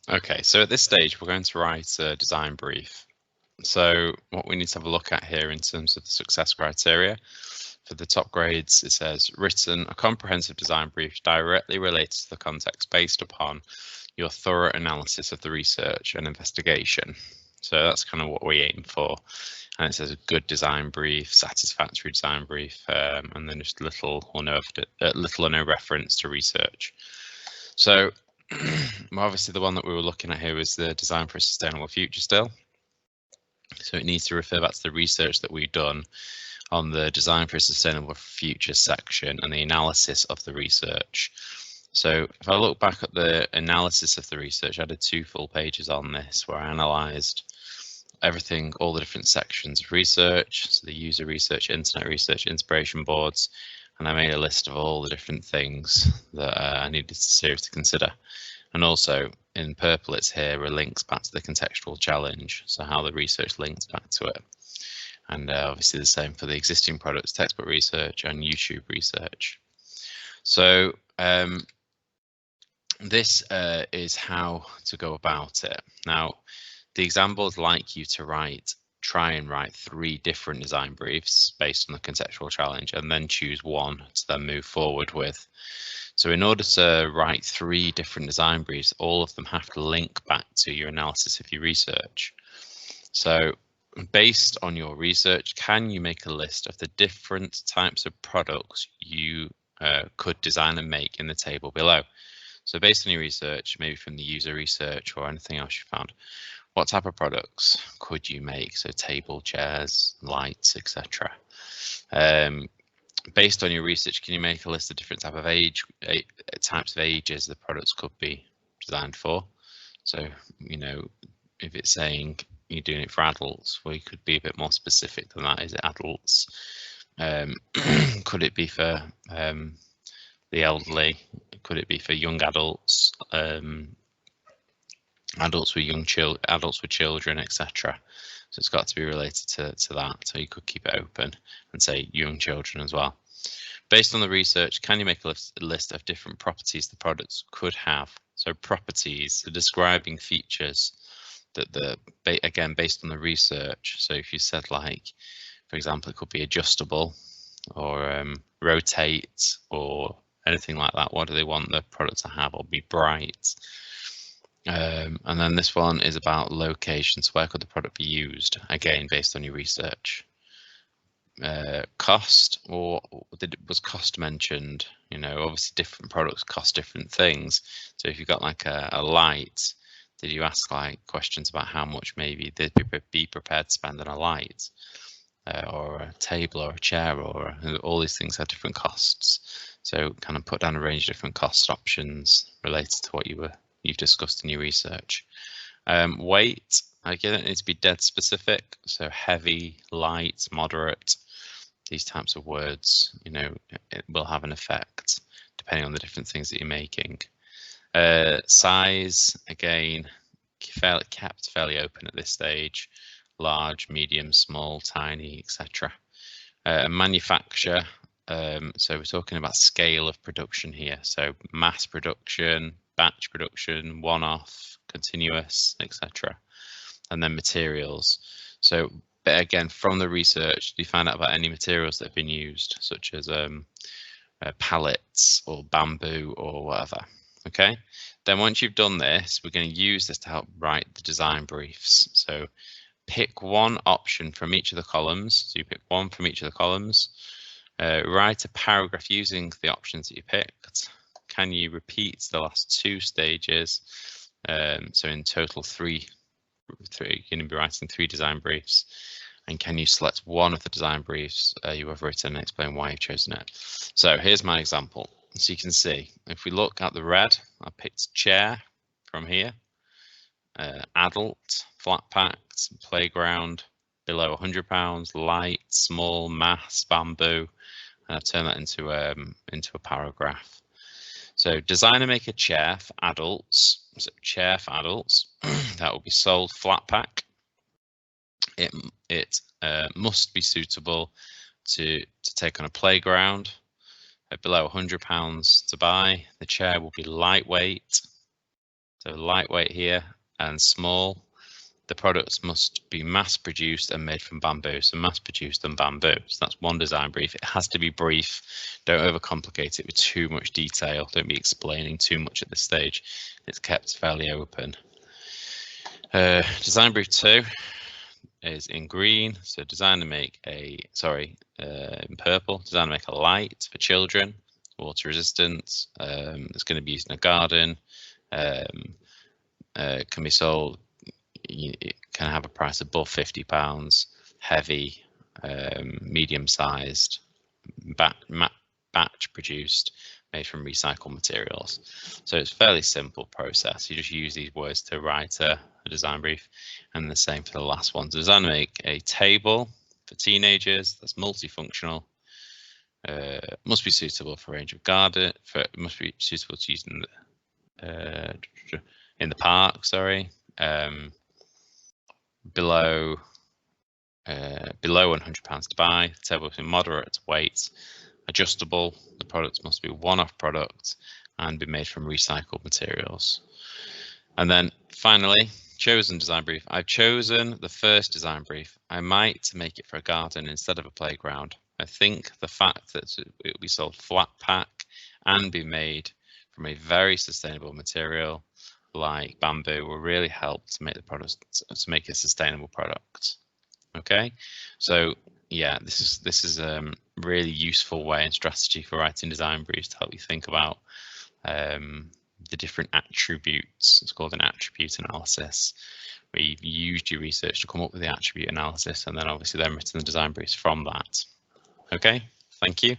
Okay, so at this stage, we're going to write a design brief. So what we need to have a look at here in terms of the success criteria, for the top grades, it says written a comprehensive design brief directly related to the context based upon your thorough analysis of the research and investigation. So that's kind of what we aim for. And it says a good design brief, satisfactory design brief, and then just little or no reference to research. So obviously the one that we were looking at here was the design for a sustainable future still. So it needs to refer back to the research that we've done on the design for a sustainable future section and the analysis of the research. So if I look back at the analysis of the research, I did 2 full pages on this where I analysed everything, all the different sections of research, so the user research, internet research, inspiration boards, and I made a list of all the different things that I needed to seriously consider. And also in purple, it's here are links back to the contextual challenge, so how the research links back to it. And obviously the same for the existing products, textbook research and YouTube research. So this is how to go about it. Now, the example would like you to try and write 3 different design briefs based on the contextual challenge and then choose one to then move forward with. So in order to write 3 different design briefs, all of them have to link back to your analysis of your research. So based on your research, can you make a list of the different types of products you could design and make in the table below? So based on your research, maybe from the user research or anything else you found, what type of products could you make? So table, chairs, lights, etc. Based on your research, can you make a list of different types of ages the products could be designed for? So, you know, if it's saying you're doing it for adults, well, you could be a bit more specific than that. Is it adults? Could it be for the elderly? Could it be for young adults? Adults with children, etc. So it's got to be related to that. So you could keep it open and say young children as well. Based on the research, can you make a list of different properties the products could have? So properties, the describing features that again, based on the research. So if you said, like, for example, it could be adjustable or rotate or anything like that. What do they want the product to have? Or be bright? And then this one is about location. So where could the product be used? Again, based on your research. Cost, or was cost mentioned? You know, obviously different products cost different things. So if you've got like a light, did you ask like questions about how much maybe they'd be prepared to spend on a light, or a table or a chair, or all these things have different costs. So kind of put down a range of different cost options related to what you've discussed in your research. Weight, again, it needs to be dead specific. So heavy, light, moderate, these types of words, you know, it will have an effect depending on the different things that you're making. Size, again, kept fairly open at this stage. Large, medium, small, tiny, etc. Manufacture, so we're talking about scale of production here. So mass production, batch production, one-off, continuous, etc. And then materials. So, but again, from the research, do you find out about any materials that have been used, such as pallets or bamboo or whatever? Okay, then once you've done this, we're going to use this to help write the design briefs. So pick one option from each of the columns. So you pick one from each of the columns. Write a paragraph using the options that you picked. Can you repeat the last 2 stages? So in total, you're going to be writing 3 design briefs. And can you select one of the design briefs you have written and explain why you've chosen it? So here's my example. So you can see, if we look at the red, I picked chair from here, adult, flat packed, playground, below £100, light, small, mass, bamboo, and I've turned that into a paragraph. So design and make a chair for adults. So chair for adults, that will be sold flat pack. It must be suitable to take on a playground. At below £100 to buy. The chair will be lightweight. So lightweight here and small. The products must be mass produced and made from bamboo. So mass produced and bamboo. So that's one design brief. It has to be brief. Don't overcomplicate it with too much detail. Don't be explaining too much at this stage. It's kept fairly open. Design brief 2 is in green. So design to make a, in purple, design to make a light for children, water resistant. It's going to be used in a garden. Can be sold. It can have a price above £50, heavy, medium-sized, batch produced, made from recycled materials. So it's a fairly simple process. You just use these words to write a design brief, and the same for the last one. Design to make a table for teenagers that's multifunctional. Must be suitable for a range of garden. Must be suitable to use in the park. Sorry. Below £100 to buy. The table is moderate weight, adjustable. The products must be one-off product and be made from recycled materials. And then finally, chosen design brief. I've chosen the first design brief. I might make it for a garden instead of a playground. I think the fact that it will be sold flat pack and be made from a very sustainable material like bamboo will really help to make the product, to make a sustainable product. Okay, so yeah, this is a really useful way and strategy for writing design briefs to help you think about the different attributes. It's called an attribute analysis, where you've used your research to come up with the attribute analysis, and then obviously then written the design briefs from that. Okay, thank you.